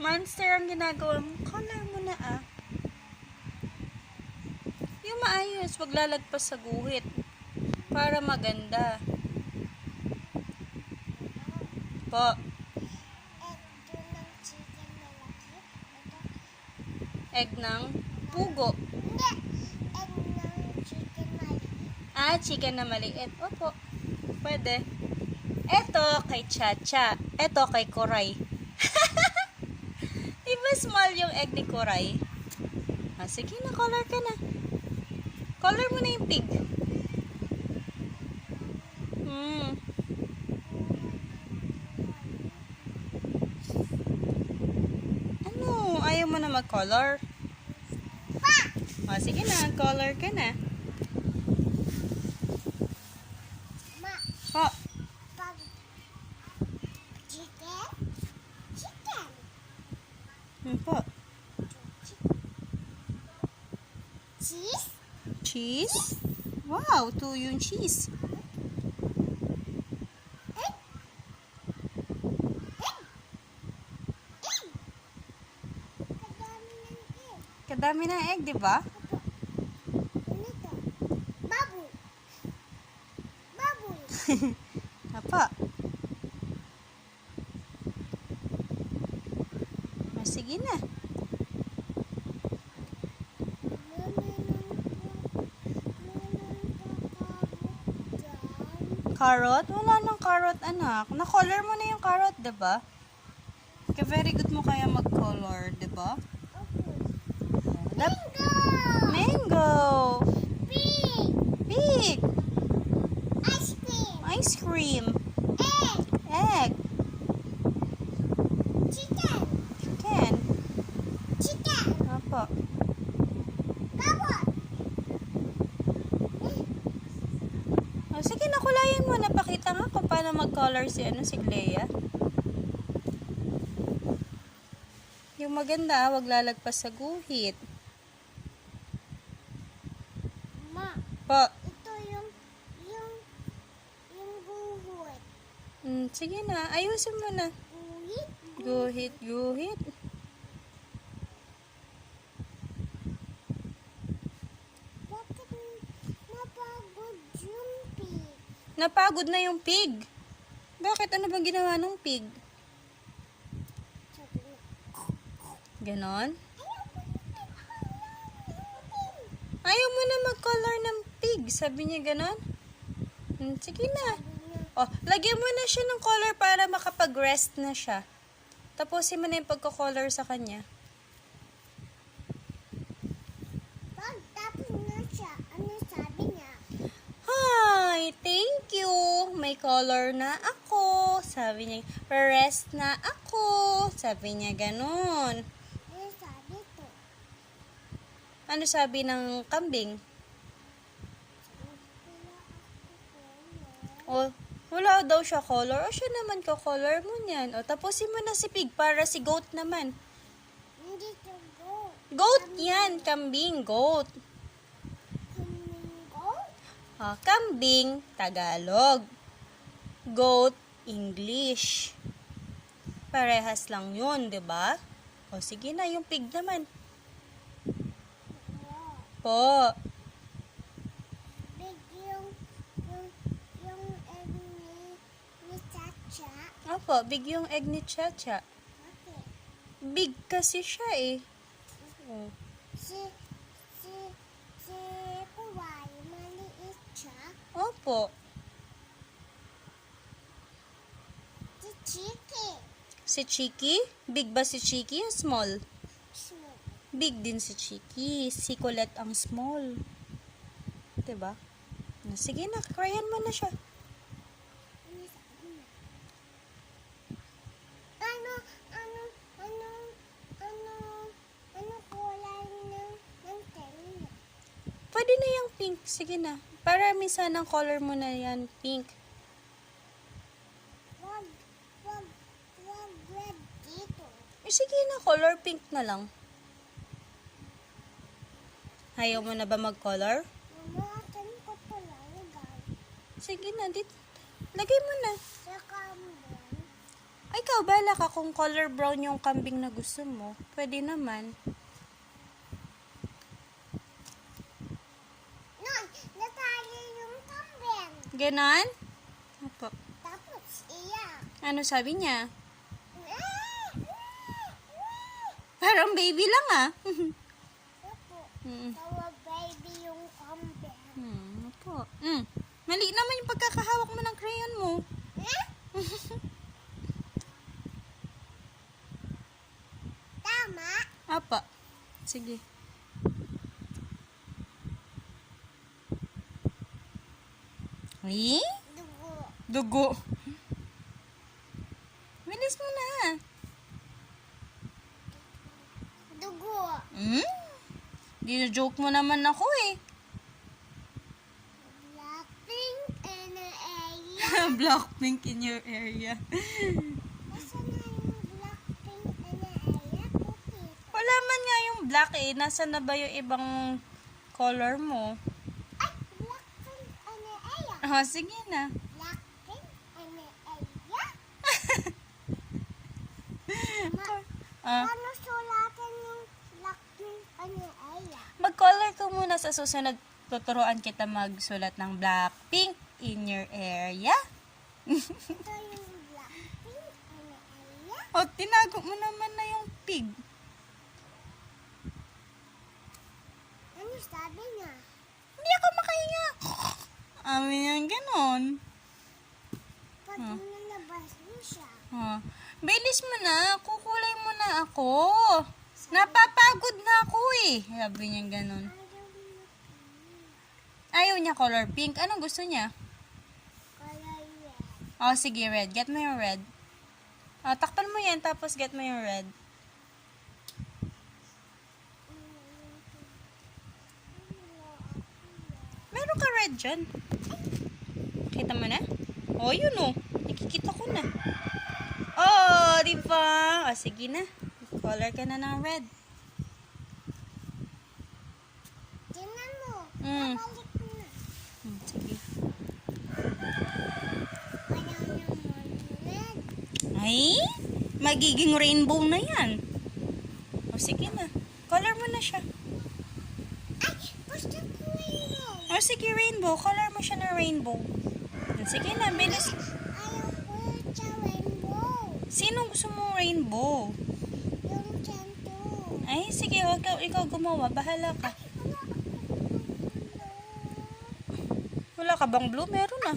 Monster ang ginagawa mo. Color mo na ah. Yung maayos, wag lalagpas sa guhit. Para maganda. Po. Egg ng pugo. Hindi. Egg ng chicken maliit. Ah, chicken na maliit. Opo. Pwede. Eto kay Chacha. Eto kay Koray. Diba small yung egg ni Koray? Ah, sige na, color ka na. Color mo na yung pig. Ano? Ayaw mo na mag-color? Ah, sige na, color ka na. Ma, Oh, pag chicken, chicken. po. Cheese, Cheese? Wow, 2 yung cheese. egg, egg, egg. Kadami ng egg. Kadami ng egg, di ba? Ganito. Baboy. Baboy. Apa. Ah, sige na. Carrot? Wala nang carrot, anak. Na-color mo na yung carrot, di ba? Kaya very good mo kaya mag-color, di ba? Mango. Mango! Pig. Pig! Ice cream. Ice cream! Egg. Egg! Chicken. Chicken! Chicken. Apo. Baboy. Oh, sige, nakulayan mo. Napakita nga kung paano mag-color si Clea. Yung maganda, wag lalagpas sa guhit. Ma, Po. ito yung guhit. Sige na, ayusin mo na. Guhit. Guhit, guhit. Bakit napagod yung pig? Napagod na yung pig. Bakit? Ano bang ginawa ng pig? Sabi niya, Ganon? ayaw ko na Ayaw mo na mag-color ng pig. Sabi niya ganon? Sige na. Oh, lagyan mo na siya ng color para makapag-rest na siya. Tapusin mo na yung pagko-color sa kanya. Pag tapos na siya, ano sabi niya? Hi, thank you. May color na ako. Sabi niya, rest na ako. Sabi niya ganon. Ano sabi to? Ano sabi ng kambing? Oh, wala daw siya color. O siya naman ka-color mo niyan. O, tapusin mo na si pig para si goat naman. Hindi to go. Goat yan, kambing, goat. Kumingo? Ah, kambing, Tagalog. Goat, English. Parehas lang yun, di ba? O, sige na, yung pig naman. Po. Big yung egg ni Chacha. Opo, big yung egg ni Chacha. Okay. Big kasi siya eh. Oh. Si Kuwai, maliit siya. Opo. Si Chiki. Si Chiki? Big ba si Chiki o small? Small. Big din si Chiki. Si Colette ang small. Diba? Sige na, crayon mo na siya. Ano sabi niya? Ano kulay ng tenga? Pwede na yung pink. Sige na. Para minsan ang color mo na yan, pink. Wag red dito. Sige na, color pink na lang. Ayaw mo na ba mag-color? Mama, atin ko to lalagay. Sige na, lagay mo na. Sa kamon. Ay, ikaw, bala ka kung color brown yung kambing na gusto mo. Pwede naman. Nun, natali yung kambing. Ganon? Opo. Tapos, iyak. Ano sabi niya? Parang baby lang ah. Opo. Mm. Tawa baby yung kambing. Opo. Mali naman yung pagkakahawak mo ng crayon mo. Tama? Apa. Sige. Eh? Dugo. Dugo. Bilis mo na. Dugo. Gino-joke mo naman ako eh. Blackpink in the area. Blackpink in your area. Nasaan na yung Blackpink in the area? Puti. Wala man nga yung black eh. Nasaan na ba yung ibang color mo? Ay, Blackpink in the area. Oh, sige na. Blackpink in the area? Paano sulatan yung Blackpink in the area? Mag-color ka muna sa susunod. Tuturuan kita magsulat ng Blackpink in your area. Ito yung Blackpink in the area? O, tinago mo naman na yung pig. Ano sabi niya? Hindi ako makahinga. Amin yan, ganon. Pag nalabas mo siya. Bilis mo na. Kukulay mo na ako. Napapagod na ako eh. Sabi niya ganon. Ayaw niya color pink. Anong gusto niya? Color red. Oh, sige, red. Get mo yung red. Takpan mo yan, tapos get mo yung red. Meron ka red dyan. Kita mo na? Oh, yun oh. Nakikita ko na. Oh, di ba? Sige na. Color ka na ng red. Tingnan mo. Mm. Babalik mo na. Sige. Ayaw naman red. Ay, magiging rainbow na yan. O, sige na. Color mo na siya. Ay, gusto ko red. O, sige, rainbow. Color mo siya ng rainbow. Sige na, bilis. Ayaw ko sa rainbow. Sino gusto mo rainbow? Yung santo. Ay, sige, ikaw gumawa. Bahala ka. Wala ka bang blue? Meron na.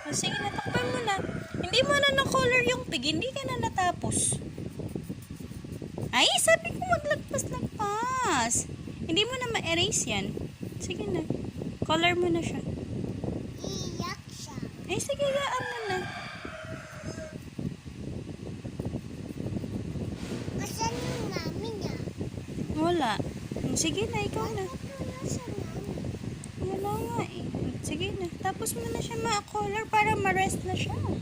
O, sige, natakpan mo na. Hindi mo na na-color yung pig. Hindi ka na natapos. Ay, sabi ko maglagpas-lagpas. Hindi mo na ma-erase yan. Sige na. Color mo na siya. Iyak siya. Ay, sige, gaan mo na. Asan yung mami niya? Wala. Sige na, ikaw na. Wala sa mami. Wala nga eh. Sige na. Tapos mo na siya ma-color para ma-rest na siya. Ano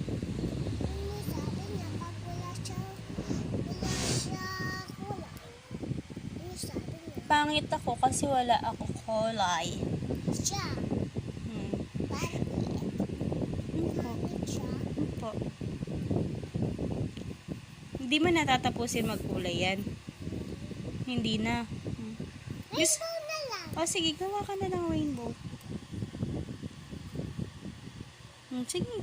sabi niya? Pag wala siya kulay. Ano sabi niya? Pangit ako kasi wala ako kulay. Siya. Bakit? Pangit siya. Po. Hindi mo natatapusin magkulay yan. Hindi na. Rainbow na lang. O sige, gawa ka na ng rainbow. Sige.